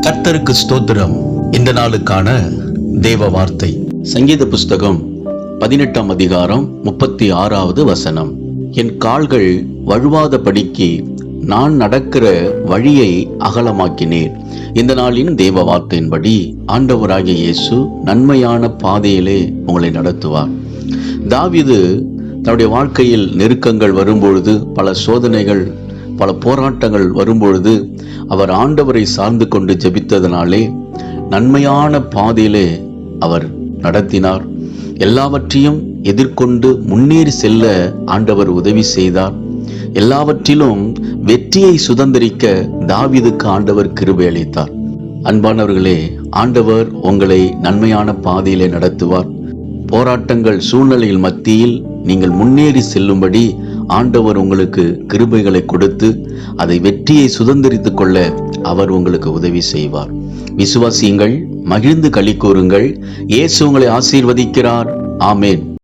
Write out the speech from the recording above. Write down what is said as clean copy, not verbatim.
கர்த்தருக்கு ஸ்தோத்திரம். இந்த நாளுக்கான தேவ வார்த்தை சங்கீத புஸ்தகம் 18ஆம் அதிகாரம் 36வது வசனம். என் கால்கள் வழுவாத படிக்கு நான் நடக்கிற வழியை அகலமாக்கினேன். இந்த நாளின் தேவ வார்த்தையின்படி ஆண்டவராகிய இயேசு நன்மையான பாதையிலே உங்களை நடத்துவார். தாவீது தன்னுடைய வாழ்க்கையில் நெருக்கங்கள் வரும்பொழுது, பல சோதனைகள், பல போராட்டங்கள் வரும்பொழுது அவர் ஆண்டவரை சார்ந்து கொண்டு ஜெபித்ததனாலே நன்மையான பாதையிலே அவர் நடத்தினார். எல்லாவற்றையும் எதிர்கொண்டு முன்னேறி செல்ல ஆண்டவர் உதவி செய்தார். எல்லாவற்றிலும் வெற்றியை சுதந்திரிக்க தாவீதுக்கு ஆண்டவர் கிருபை அளித்தார். அன்பானவர்களே, ஆண்டவர் உங்களை நன்மையான பாதையிலே நடத்துவார். போராட்டங்கள் சூழ்நிலையில் மத்தியில் நீங்கள் முன்னேறி செல்லும்படி ஆண்டவர் உங்களுக்கு கிருபைகளை கொடுத்து அதை வெற்றியை சுதந்திரித்துக் கொள்ள அவர் உங்களுக்கு உதவி செய்வார். விசுவாசியுங்கள், மகிழ்ந்து களி கூறுங்கள். இயேசு உங்களை ஆசீர்வதிக்கிறார். ஆமேன்.